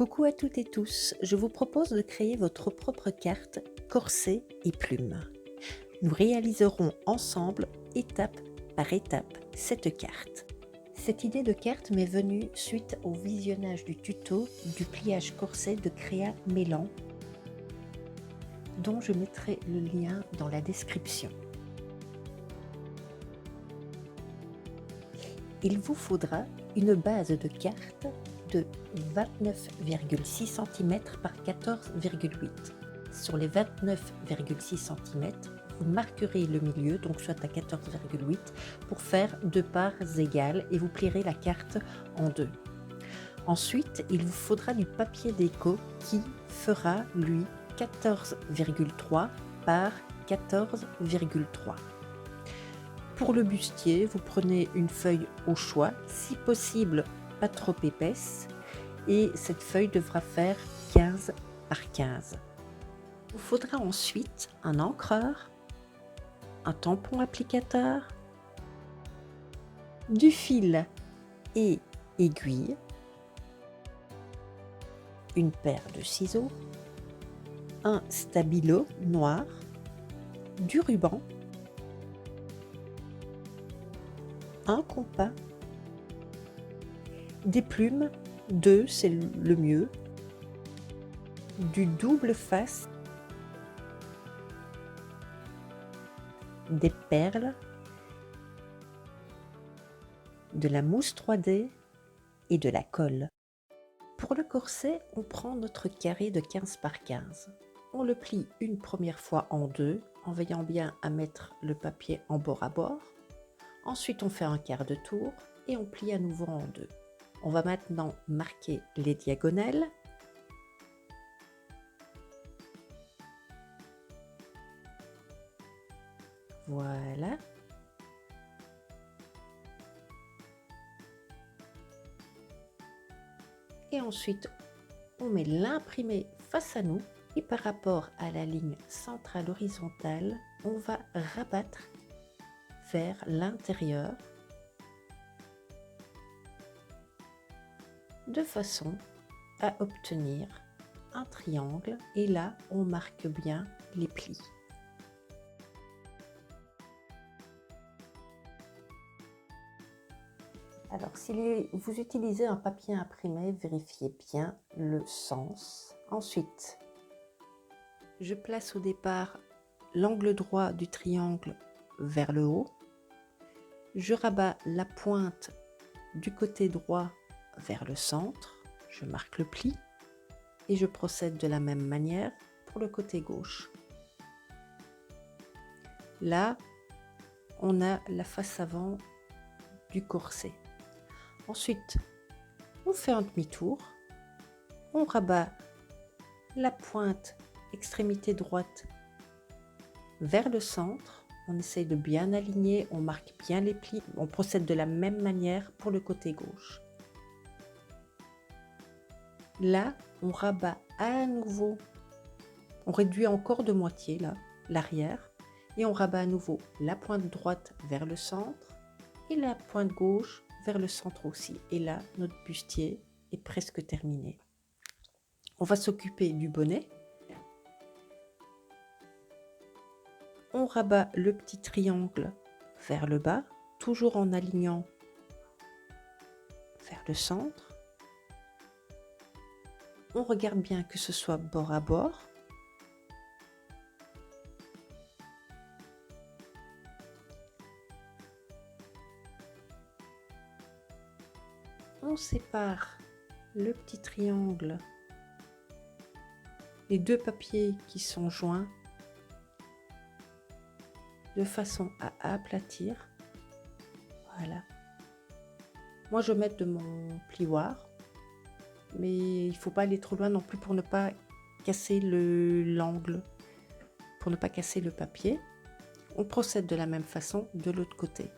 Coucou à toutes et tous, je vous propose de créer votre propre carte corset et plumes. Nous réaliserons ensemble, étape par étape, cette carte. Cette idée de carte m'est venue suite au visionnage du tuto du pliage corset de Créa Mélan, dont je mettrai le lien dans la description. Il vous faudra une base de carte de 29,6 cm par 14,8. Sur les 29,6 cm, vous marquerez le milieu, donc soit à 14,8, pour faire deux parts égales et vous plierez la carte en deux. Ensuite, il vous faudra du papier déco qui fera, lui, 14,3 par 14,3. Pour le bustier, vous prenez une feuille au choix, si possible pas trop épaisse, et cette feuille devra faire 15 par 15. Il vous faudra ensuite un encreur, un tampon applicateur, du fil et aiguille, une paire de ciseaux, un stabilo noir, du ruban, un compas, des plumes, 2 c'est le mieux, du double face, des perles, de la mousse 3D et de la colle. Pour le corset, on prend notre carré de 15 par 15. On le plie une première fois en deux, en veillant bien à mettre le papier en bord à bord. Ensuite, on fait un quart de tour et on plie à nouveau en deux. On va maintenant marquer les diagonales. Voilà. Et ensuite, on met l'imprimé face à nous et par rapport à la ligne centrale horizontale, on va rabattre vers l'intérieur de façon à obtenir un triangle et là on marque bien les plis. Alors si vous utilisez un papier imprimé, vérifiez bien le sens. Ensuite, je place au départ l'angle droit du triangle vers le haut. Je rabats la pointe du côté droit vers le centre, je marque le pli et je procède de la même manière pour le côté gauche. Là, on a la face avant du corset. Ensuite, on fait un demi-tour, on rabat la pointe extrémité droite vers le centre, on essaye de bien aligner, on marque bien les plis, on procède de la même manière pour le côté gauche. Là, on rabat à nouveau, on réduit encore de moitié là, l'arrière, et on rabat à nouveau la pointe droite vers le centre et la pointe gauche vers le centre aussi. Et là, notre bustier est presque terminé. On va s'occuper du bonnet. On rabat le petit triangle vers le bas, toujours en alignant vers le centre. On regarde bien que ce soit bord à bord. On sépare le petit triangle, les deux papiers qui sont joints, de façon à aplatir. Voilà. Moi, je vais mettre de mon plioir, mais il ne faut pas aller trop loin non plus pour ne pas casser l'angle, pour ne pas casser le papier. On procède de la même façon de l'autre côté.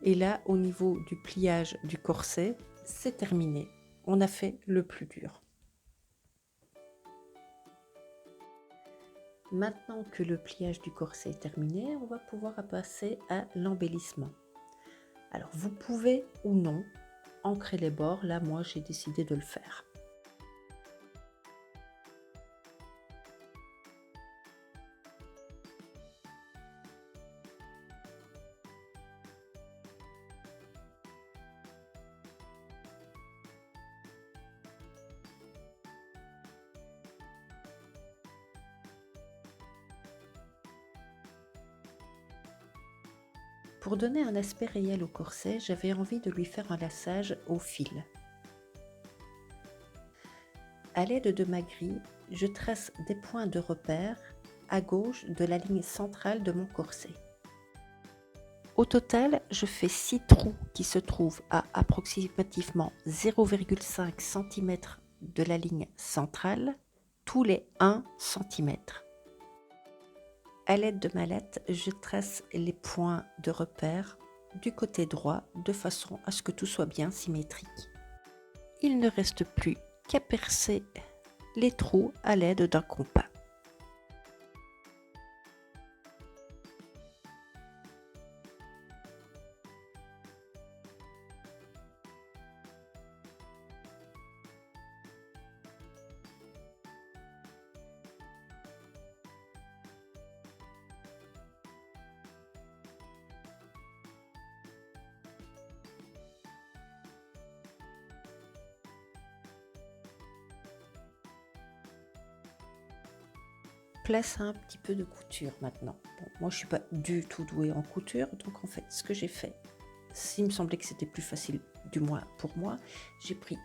Et là, au niveau du pliage du corset, c'est terminé. On a fait le plus dur. Maintenant que le pliage du corset est terminé, on va pouvoir passer à l'embellissement. Alors, vous pouvez ou non ancrer les bords. Là, moi, j'ai décidé de le faire. Pour donner un aspect réel au corset, j'avais envie de lui faire un lassage au fil. À l'aide de ma grille, je trace des points de repère à gauche de la ligne centrale de mon corset. Au total, je fais 6 trous qui se trouvent à approximativement 0,5 cm de la ligne centrale, tous les 1 cm. À l'aide de ma latte, je trace les points de repère du côté droit de façon à ce que tout soit bien symétrique. Il ne reste plus qu'à percer les trous à l'aide d'un compas. Place un petit peu de couture maintenant. Bon, moi je suis pas du tout douée en couture, donc en fait ce que j'ai fait, s'il me semblait que c'était plus facile, du moins pour moi, j'ai pris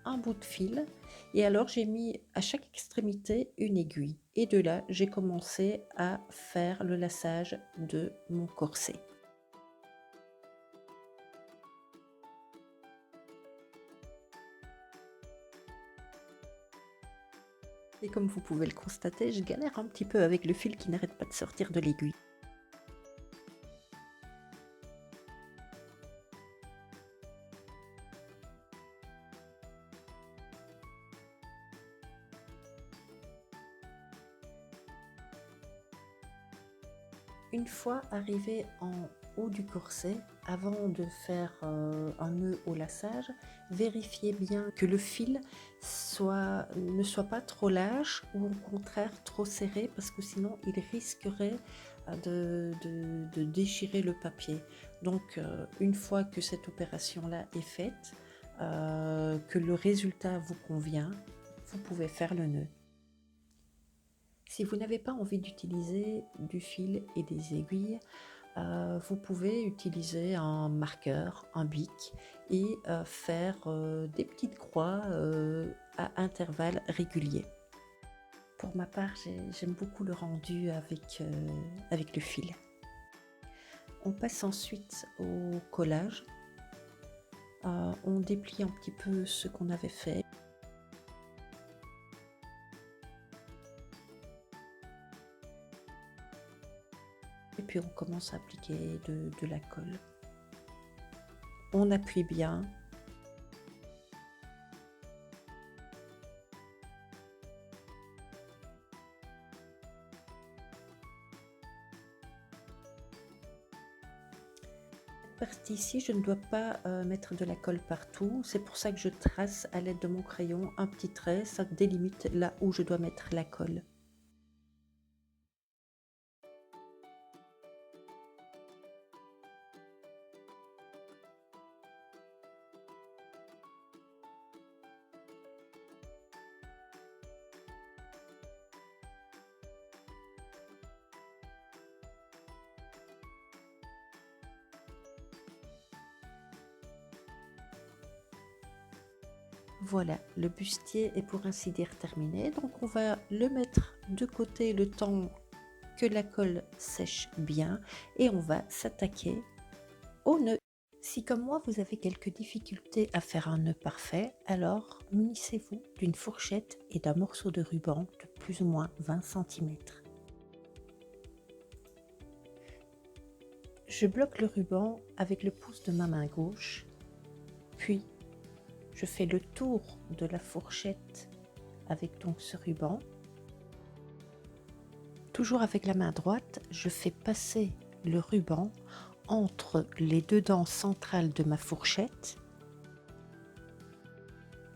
un bout de fil et alors j'ai mis à chaque extrémité une aiguille et de là j'ai commencé à faire le lassage de mon corset. Et comme vous pouvez le constater, je galère un petit peu avec le fil qui n'arrête pas de sortir de l'aiguille. Une fois arrivé en haut du corset, avant de faire un nœud au lassage, vérifiez bien que le fil ne soit pas trop lâche ou au contraire trop serré parce que sinon il risquerait de déchirer le papier. Donc une fois que cette opération-là est faite, que le résultat vous convient, vous pouvez faire le nœud. Si vous n'avez pas envie d'utiliser du fil et des aiguilles, vous pouvez utiliser un marqueur, un bic et faire des petites croix à intervalles réguliers. Pour ma part, j'aime beaucoup le rendu avec le fil. On passe ensuite au collage. On déplie un petit peu ce qu'on avait fait. Et puis on commence à appliquer de la colle. On appuie bien. Cette partie-ci, je ne dois pas mettre de la colle partout. C'est pour ça que je trace à l'aide de mon crayon un petit trait. Ça délimite là où je dois mettre la colle. Voilà, le bustier est pour ainsi dire terminé. Donc on va le mettre de côté le temps que la colle sèche bien et on va s'attaquer au nœud. Si comme moi vous avez quelques difficultés à faire un nœud parfait, alors munissez-vous d'une fourchette et d'un morceau de ruban de plus ou moins 20 cm. Je bloque le ruban avec le pouce de ma main gauche, puis je fais le tour de la fourchette avec donc ce ruban. Toujours avec la main droite, je fais passer le ruban entre les deux dents centrales de ma fourchette.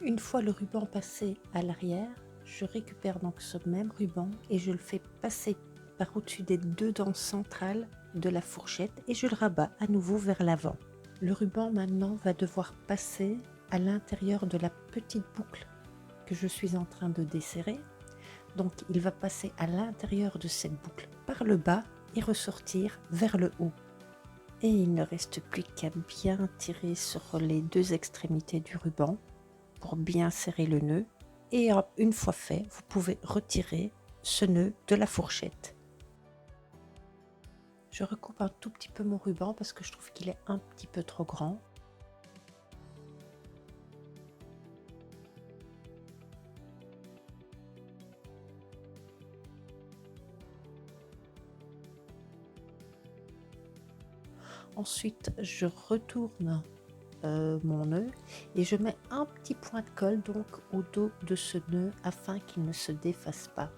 Une fois le ruban passé à l'arrière, je récupère donc ce même ruban et je le fais passer par au-dessus des deux dents centrales de la fourchette et je le rabats à nouveau vers l'avant. Le ruban maintenant va devoir passer à l'intérieur de la petite boucle que je suis en train de desserrer. Donc il va passer à l'intérieur de cette boucle par le bas et ressortir vers le haut. Et il ne reste plus qu'à bien tirer sur les deux extrémités du ruban pour bien serrer le nœud. Et une fois fait, vous pouvez retirer ce nœud de la fourchette. Je recoupe un tout petit peu mon ruban parce que je trouve qu'il est un petit peu trop grand. Ensuite, je retourne mon nœud et je mets un petit point de colle donc au dos de ce nœud afin qu'il ne se défasse pas.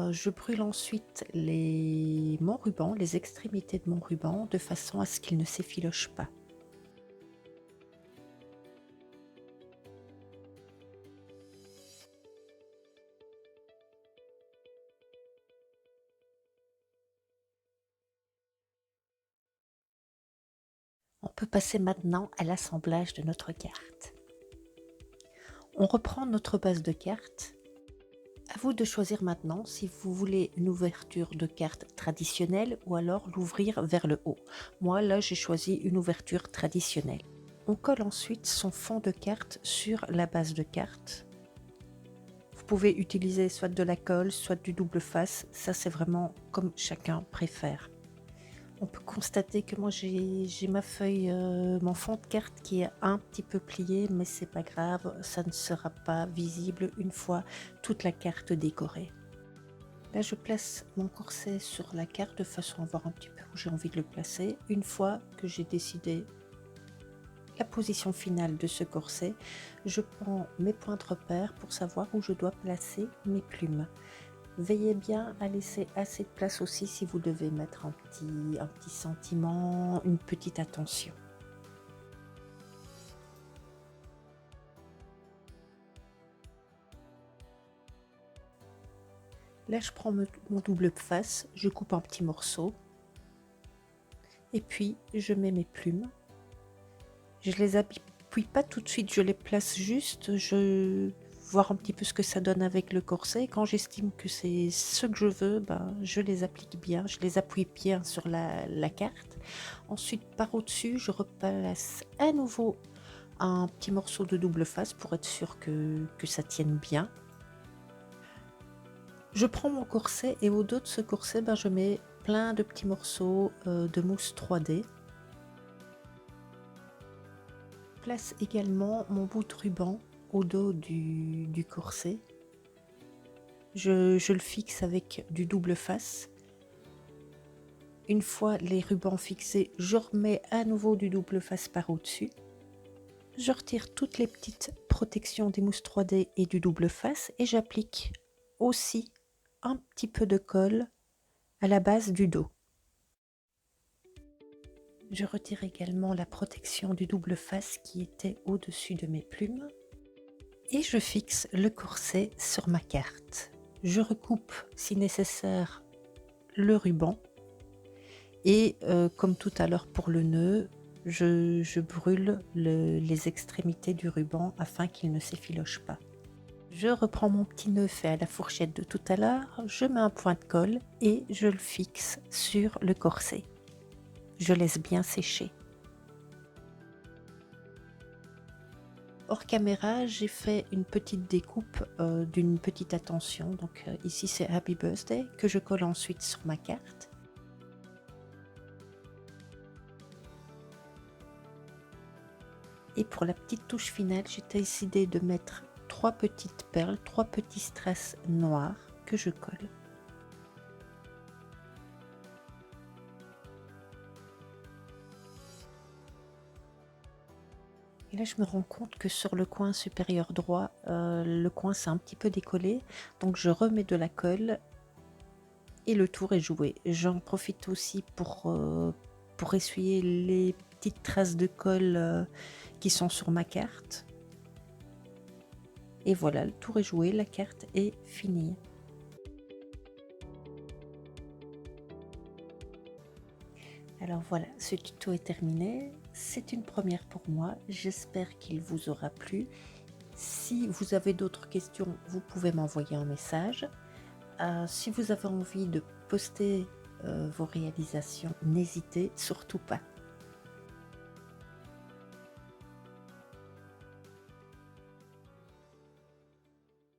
Je brûle ensuite mon ruban, les extrémités de mon ruban, de façon à ce qu'il ne s'effiloche pas. On peut passer maintenant à l'assemblage de notre carte. On reprend notre base de carte. À vous de choisir maintenant si vous voulez une ouverture de carte traditionnelle ou alors l'ouvrir vers le haut. Moi là j'ai choisi une ouverture traditionnelle. On colle ensuite son fond de carte sur la base de carte. Vous pouvez utiliser soit de la colle, soit du double face, ça c'est vraiment comme chacun préfère. On peut constater que moi j'ai ma feuille, mon fond de carte qui est un petit peu plié, mais c'est pas grave, ça ne sera pas visible une fois toute la carte décorée. Là je place mon corset sur la carte de façon à voir un petit peu où j'ai envie de le placer. Une fois que j'ai décidé la position finale de ce corset, je prends mes points de repère pour savoir où je dois placer mes plumes. Veillez bien à laisser assez de place aussi si vous devez mettre un petit sentiment, une petite attention. Là, je prends mon double face, je coupe un petit morceau et puis je mets mes plumes. Je les appuie pas tout de suite, je les place juste, voir un petit peu ce que ça donne avec le corset. Quand j'estime que c'est ce que je veux, je les applique bien, je les appuie bien sur la carte. Ensuite, par au-dessus, je replace à nouveau un petit morceau de double face pour être sûr que ça tienne bien. Je prends mon corset et au dos de ce corset, je mets plein de petits morceaux de mousse 3D. Place également mon bout de ruban au dos du corset. Je le fixe avec du double face. Une fois les rubans fixés, je remets à nouveau du double face par au-dessus. Je retire toutes les petites protections des mousses 3D et du double face et j'applique aussi un petit peu de colle à la base du dos. Je retire également la protection du double face qui était au-dessus de mes plumes et je fixe le corset sur ma carte. Je recoupe si nécessaire le ruban et comme tout à l'heure pour le nœud, je brûle les extrémités du ruban afin qu'il ne s'effiloche pas. Je reprends mon petit nœud fait à la fourchette de tout à l'heure, je mets un point de colle et je le fixe sur le corset. Je laisse bien sécher. Hors caméra, j'ai fait une petite découpe d'une petite attention. Donc ici c'est Happy Birthday que je colle ensuite sur ma carte. Et pour la petite touche finale, j'ai décidé de mettre 3 petites perles, 3 petits strass noirs que je colle. Et là, je me rends compte que sur le coin supérieur droit, le coin s'est un petit peu décollé. Donc, je remets de la colle et le tour est joué. J'en profite aussi pour essuyer les petites traces de colle qui sont sur ma carte. Et voilà, le tour est joué, la carte est finie. Alors voilà, ce tuto est terminé. c'est une première pour moi. J'espère qu'il vous aura plu. Si vous avez d'autres questions, vous pouvez m'envoyer un message. Si vous avez envie de poster vos réalisations, n'hésitez surtout pas.